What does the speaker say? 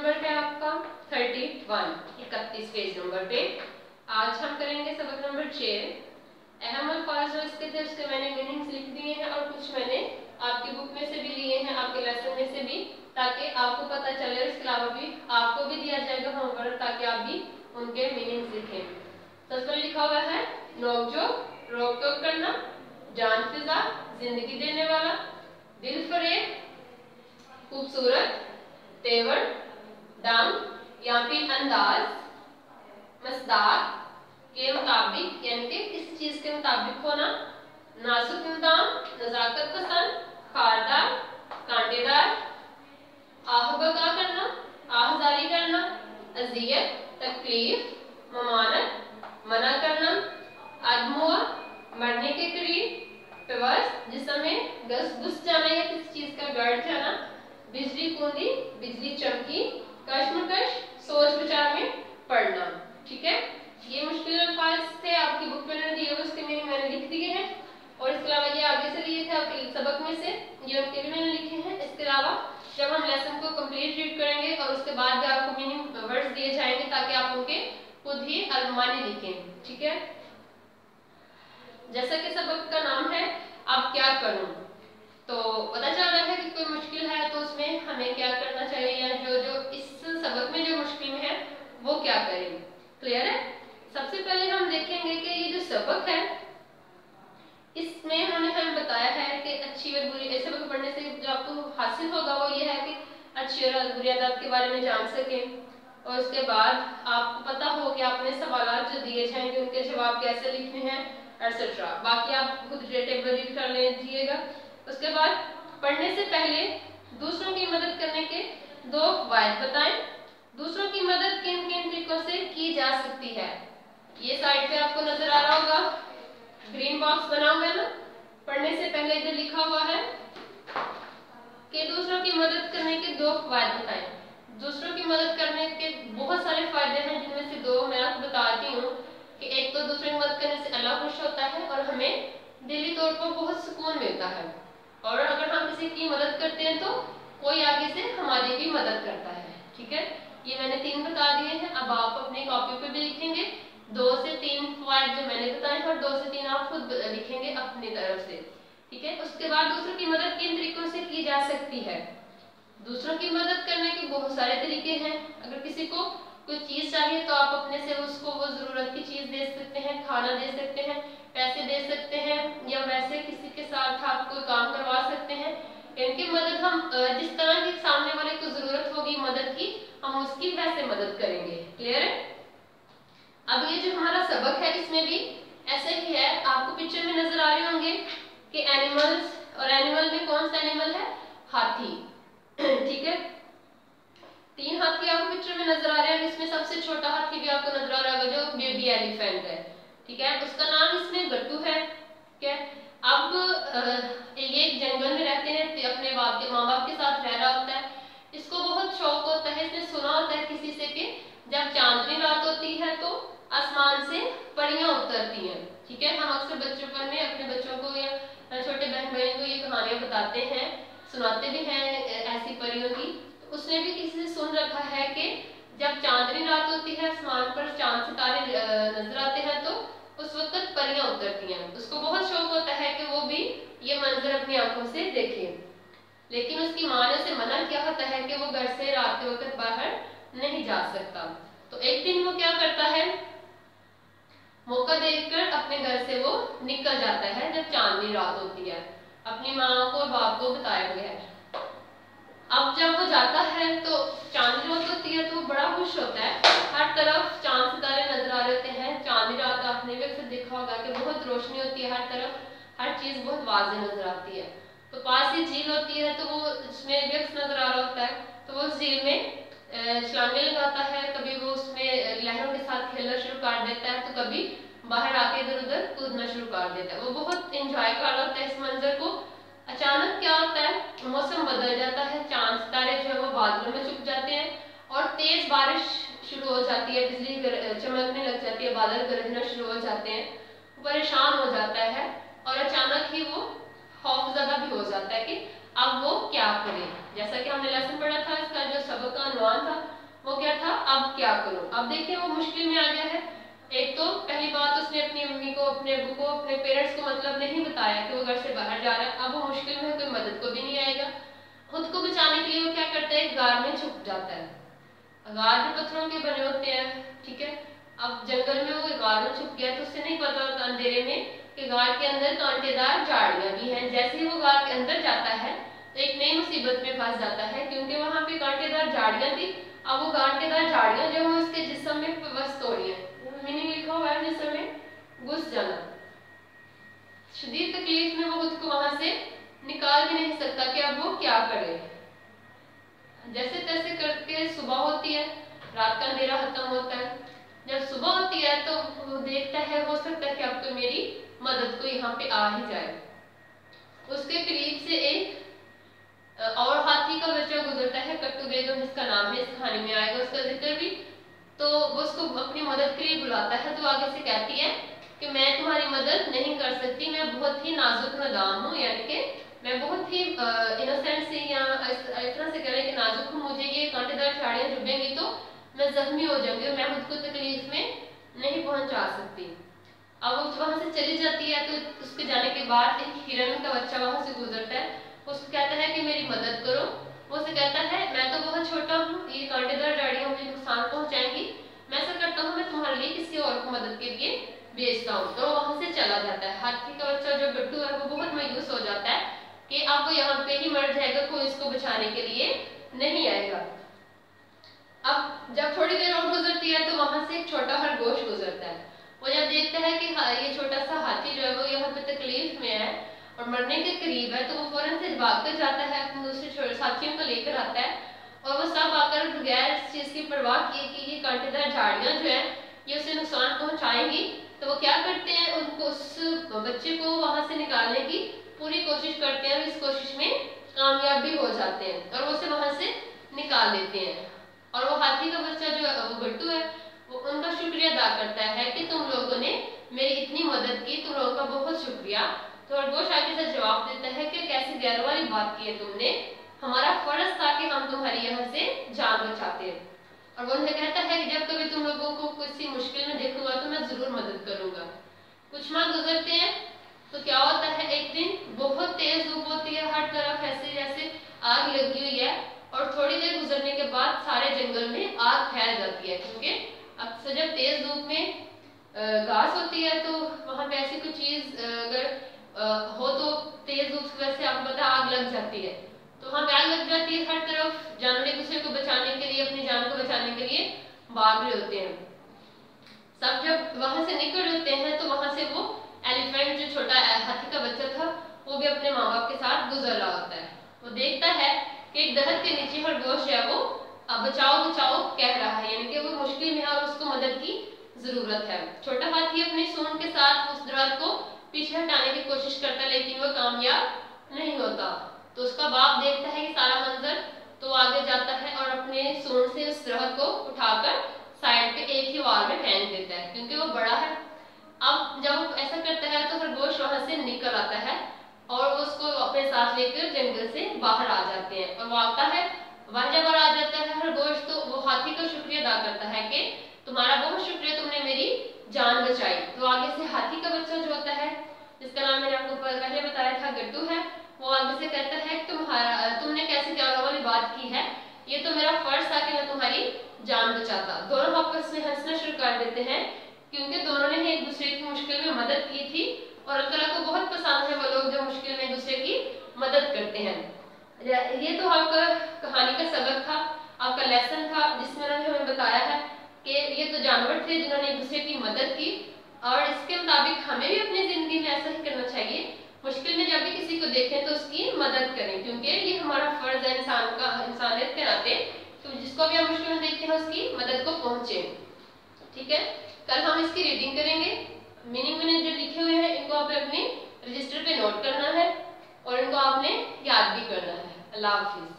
Number है आपका 31, 31 page number पे। आज हम करेंगे सबक नंबर 6। अहम अल्फाज जो इसके थे उसके मैंने मीनिंग्स लिख दिए हैं और कुछ मैंने आपकी बुक में से भी लिए हैं, आपके लेसन में से भी, ताकि आपको पता चले। और इसके अलावा भी आपको भी दिया जाएगा होमवर्क ताकि आप भी उनके मीनिंग्स लिखें। सबसे पहले लिखा हुआ है नोकझोंक, रोक टोक करना, जान फिजा, जिंदगी देने वाला, दिल फरेब, खूबसूरत, तेवर, दम या फिर अंदाज, मसदार, के मुताबिक यानी कि किसी चीज के मुताबिक होना, नाजुक इल्जाम, नजाकत पसंद, खारदार, कांटेदार, आहबगा करना, आहजारी करना, अजियत, तकलीफ, ममानत, मना करना, अदमुआ, मरने के करीब, पेवस जिस्म में घुस जाना या किसी चीज का गड़ जाना, बिजली कूदी, बिजली चमकी, कश्मकश, सोच विचार में पढ़ना। ठीक है, ये मुश्किल अल्फाज थे आपकी बुक में दिए हुए, उसके मीनिंग मैंने लिख दिए हैं। और इसके अलावा ये आगे से लिए थे आपके सबक में से, ये उनके भी मैंने लिखे हैं। इसके अलावा जब हम लेसन को कंप्लीट रीड करेंगे और उसके बाद भी आपको मीनिंग वर्ड्स दिए जाएंगे ताकि आप उनके खुद ही अलमानी लिखें। ठीक है, जैसा कि सबक का नाम है अब क्या करूं, तो पता चल रहा है कि कोई मुश्किल है तो उसमें हमें क्या करना चाहिए, या जो इस सबक में जो मुश्किल में है वो क्या करें। क्लियर है? सबसे पहले हम देखेंगे कि ये जो सबक है इसमें उन्होंने हमें बताया है कि अच्छी और बुरी, ऐसे सबक पढ़ने से जो आपको हासिल होगा वो ये है कि अच्छी और बुरी आदत के बारे में जान सकें, और उसके बाद आपको पता हो कि आपने सवाल जो दिए जाएंगे उनके जवाब कैसे लिखने हैं एक्सेट्रा। बाकी आप खुद टेबल रीड कर लीजिएगा। उसके बाद पढ़ने से पहले दूसरों की मदद करने के 2 फायदे बताएं। दूसरों की मदद किन किन तरीकों से की जा सकती है, ये साइड पे आपको नजर आ रहा होगा, ग्रीन बॉक्स बना हुआ है ना। पढ़ने से पहले इधर लिखा हुआ है कि दूसरों की मदद करने के 2 फायदे बताएं। दूसरों की मदद करने के बहुत सारे फायदे हैं, जिनमें से 2 मैं आपको बताती हूँ कि एक तो दूसरों की मदद करने से अल्लाह खुश होता है और हमें दिली तौर पर बहुत सुकून मिलता है, और अगर हम किसी की मदद करते हैं तो कोई आगे से हमारी भी मदद करता है। ठीक है, ये मैंने 3 बता दिए हैं। अब आप अपनी कॉपी पे भी लिखेंगे 2 से 3 पॉइंट जो मैंने बताए हैं, और 2 से 3 आप खुद लिखेंगे अपनी तरफ से। ठीक है, उसके बाद दूसरों की मदद किन तरीकों से की जा सकती है। दूसरों की मदद करने के बहुत सारे तरीके हैं। अगर किसी को कोई चीज चाहिए तो आप अपने से उसको वो जरूरत की चीज दे सकते हैं, खाना दे सकते हैं, पैसे दे सकते हैं, या वैसे किसी के साथ आप कोई काम करवा सकते हैं। इनकी मदद हम जिस तरह की सामने वाले को जरूरत होगी मदद की, हम उसकी वैसे मदद करेंगे। क्लियर है? अब ये जो हमारा सबक है इसमें भी ऐसे ही है। आपको पिक्चर में नजर आ रहे होंगे कि एनिमल्स, और एनिमल में कौन सा एनिमल है? हाथी। ठीक है, 3 हाथी आपको पिक्चर में नजर आ रहे हैं। इसमें सबसे छोटा हाथी भी आपको नजर आ रहा होगा जो बेबी एलिफेंट है। ठीक है, उसका नाम इसमें गट्टू है। ठीक है, अब ये जंगल में रहते हैं, अपने माँ बाप के साथ रह रहा होता है। इसको बहुत शौक होता है, इसने सुना होता है किसी से कि जब चांदनी रात होती है तो आसमान से परियां उतरती हैं। ठीक है, हम अक्सर बचपन में अपने बच्चों को या छोटे बहन भाई को ये कहानियां बताते हैं, सुनाते भी हैं ऐसी परियों की। तो उसने भी किसी से सुन रखा है कि जब चांदनी रात होती है, आसमान पर चांद सितारे नजर आते हैं तो उस वक्त परियां उतरती हैं। उसको बहुत शौक होता है कि वो भी ये मंजर अपनी आंखों से देखे, लेकिन उसकी माँ ने उसे मना किया होता है कि वो घर से रात के वक्त बाहर नहीं जा सकता। तो एक दिन वो क्या करता है, मौका देखकर अपने घर से वो निकल जाता है जब चांदनी रात होती है, अपनी माँ को और बाप को बताए बगैर। अब जब वो जाता है तो चांदनी रात होती है तो वो बड़ा खुश होता है, हर तरफ चांद सितारे नजर आ रहे होते हैं। चांदनी रात आपने भी अक्सर देखा होगा कि बहुत रोशनी होती है, हर तरफ हर चीज बहुत वाज़ेह नजर आती है। तो पास ही झील होती है तो वो उसमें व्यक्स नजर आ रहा होता है, तो वो झील में छलांगे लगाता है, कभी वो उसमें लहरों के साथ खेलना शुरू कर देता है, तो कभी बाहर आके इधर उधर कूदना शुरू कर देता है। वो बहुत इंजॉय कर रहा होता है इस मंजर को। अचानक क्या होता है, मौसम बदल जाता है, चांद सितारे जो है वो बादलों में छुप जाते हैं और तेज बारिश शुरू हो जाती है, बिजली चमकने लग जाती है, बादल गरजना शुरू हो जाते हैं। परेशान हो जाता है और अचानक ही वो खौफजदा भी हो जाता है कि अब वो क्या करे। जैसा कि हमने लेसन पढ़ा था, इसका जो सबक का अनवान था वो क्या था, अब क्या करूं। अब देखिए वो मुश्किल में आ गया है। एक तो पहली बात, उसने अपनी मम्मी को, अपने अब्बू को, अपने पेरेंट्स को मतलब नहीं बताया कि वो घर से बाहर जा रहा है। अब वो मुश्किल में है, कोई मदद को भी नहीं आएगा। खुद को बचाने के लिए वो क्या करता है, गार में छुप जाता है। गार जो पत्थरों के बने होते हैं, ठीक है। अब जंगल में वो गार में छुप गया तो उसे नहीं पता होता अंधेरे में कि गार के अंदर कांटेदार झाड़ियां भी हैं। जैसे ही वो गार के अंदर जाता है तो एक नई मुसीबत में फंस जाता है, क्योंकि वहां पे कांटेदार झाड़ियां थी। अब वो कांटेदार झाड़ियां जो है उसके जिस्म में बस तोड़ी है। मीनिंग लिखा हुआ है जिस्म में घुस जाना। शदीद तकलीफ में वो खुद को वहां से निकाल भी नहीं सकता कि अब वो क्या करे। जैसे तैसे करके सुबह होती है, रात का अंधेरा खत्म होता है। जब सुबह होती है तो वो देखता है, हो सकता है कि अब तो मेरी मदद को यहाँ पे आ ही जाए। उसके करीब से एक और हाथी का बच्चा गुजरता है, कट्टू बेगम जिसका नाम है, इस कहानी में आएगा उसका जिक्र भी। तो वो उसको अपनी मदद के लिए बुलाता है, तो आगे से कहती है कि मैं तुम्हारी मदद नहीं कर सकती, मैं बहुत ही नाजुक नादाम हूँ, यानी कि मैं बहुत ही इनोसेंट सी या इस तरह से कह रहे कि नाजुक हूँ, मुझे ये कांटेदार झाड़ियाँ चुभेंगी तो मैं जख्मी हो जाऊंगी और मैं खुद को तकलीफ में नहीं पहुंचा सकती। अब वो वहां से चली जाती है, तो उसके जाने के बाद एक हिरन का बच्चा वहां से गुजरता है। उसको कहता है कि मेरी मदद करो। वो उसे कहता है मैं तो बहुत छोटा हूँ, ये कांटेदार झाड़ियाँ मुझे नुकसान पहुंचाएंगी, मैं ऐसा करता हूँ, मैं तुम्हारे लिए किसी और को मदद के लिए भेजता हूँ। तो वहां से चला जाता है। हाथी का बच्चा जो गट्टू है वो बहुत मायूस हो जाता है कि अब वो यहाँ पे ही मर जाएगा, कोई इसको बचाने के लिए नहीं आएगा। अब जब थोड़ी देर और गुजरती है तो वहां से एक छोटा खरगोश गुजरता है। वो जब देखता है कि ये छोटा सा हाथी जो है वो यहाँ पे तकलीफ में है और मरने के करीब है, तो वो फौरन से भाग कर जाता है, अपने दूसरे साथियों को लेकर आता है और वो सब आकर बगैर इस चीज की परवाह किए कि ये कांटेदार झाड़ियां जो है ये उसे नुकसान पहुंचाएंगी, तो वो क्या करते हैं, उनको उस बच्चे को वहां से निकालने की पूरी कोशिश करते हैं और इस कोशिश में कामयाब भी हो जाते हैं और वो उसे वहां से निकाल लेते हैं। और वो हाथी का बच्चा जो वो गट्टू है वो उनका शुक्रिया अदा करता है कि तुम लोगों ने मेरी इतनी मदद की, तुम लोगों का बहुत शुक्रिया। तो खरगोश आगे से जवाब देता है कि कैसी गैर वाली बात की है तुमने, हमारा फर्ज था कि हम तुम्हारी यहाँ से जान बचाते हैं। और वो उन्हें कहता है कि जब कभी तुम लोगों को किसी मुश्किल में देखूंगा तो मैं जरूर मदद करूंगा। कुछ माह गुजरते हैं तो क्या होता है, एक दिन बहुत तेज धूप होती है, हर तरफ ऐसे जैसे आग लगी हुई है और थोड़ी देर गुजरने के बाद सारे जंगल में आग फैल जाती है, क्योंकि अक्सर जब तेज धूप में घास होती है तो वहां पे ऐसी कोई चीज अगर हो तो तेज धूप की वजह से आपको पता आग लग जाती है। तो वहां पे आग लग जाती है, हर तरफ जानवर एक दूसरे को बचाने के लिए, अपनी जान को बचाने के लिए भाग रहे होते हैं। सब जब वहां से निकल होते हैं तो वहां से वो एलिफेंट जो छोटा हाथी का बच्चा था वो भी अपने माँ बाप के साथ गुजर रहा होता है। वो देखता है कि एक दरख्त के नीचे खरगोश है वो बचाओ बचाओ कह रहा है, यानी कि वो मुश्किल में है और उसको मदद की जरूरत है। छोटा हाथी अपनी सूंड के साथ उस दरख्त को पीछे हटाने की कोशिश करता है लेकिन वो कामयाब नहीं होता। तो उसका बाप देखता है कि सारा मंजर, तो आगे जाता है और अपने सूंड से उस दरख्त को उठाकर साइड पे एक ही वार में फेंक देता है, क्योंकि वो बड़ा है। अब जब वो ऐसा करता है तो खरगोश वहां से निकल आता है और वो उसको अपने साथ लेकर जंगल से बाहर आ जाते हैं। और वो आता है, वह जब आ जाता है खरगोश तो वो हाथी का शुक्रिया अदा करता है कि तुम्हारा बहुत शुक्रिया, तुमने मेरी जान बचाई। तो आगे से हाथी का बच्चा जो होता है, जिसका नाम मैंने आपको पहले बताया था गट्टू है, वो आगे से कहता है तुमने कैसी प्यार वाली बात की है, ये तो मेरा फर्ज था कि मैं तुम्हारी जान बचाता। दोनों आपस में हंसना शुरू कर देते हैं क्योंकि दोनों ने एक दूसरे की मुश्किल में मदद की थी और अल्लाह ताला को बहुत पसंद है वो लोग जो मुश्किल में एक दूसरे की मदद करते हैं। ये तो आपका कहानी का सबक था, आपका लेसन था, जिसमें उन्होंने हमें बताया है कि ये तो जानवर थे जिन्होंने एक दूसरे की मदद की और इसके मुताबिक हमें भी अपनी जिंदगी में ऐसा ही करना चाहिए। मुश्किल में जब भी किसी को देखें तो उसकी मदद करें, क्योंकि ये हमारा फर्ज है इंसानियत के नाते। तो जिसको भी हम मुश्किल में देखते हैं उसकी मदद को पहुंचे। ठीक है, कल हम इसकी रीडिंग करेंगे। मीनिंग मैंने जो लिखे हुए हैं इनको आपने अपने रजिस्टर पे नोट करना है और इनको आपने याद भी करना है। अल्लाह हाफिज।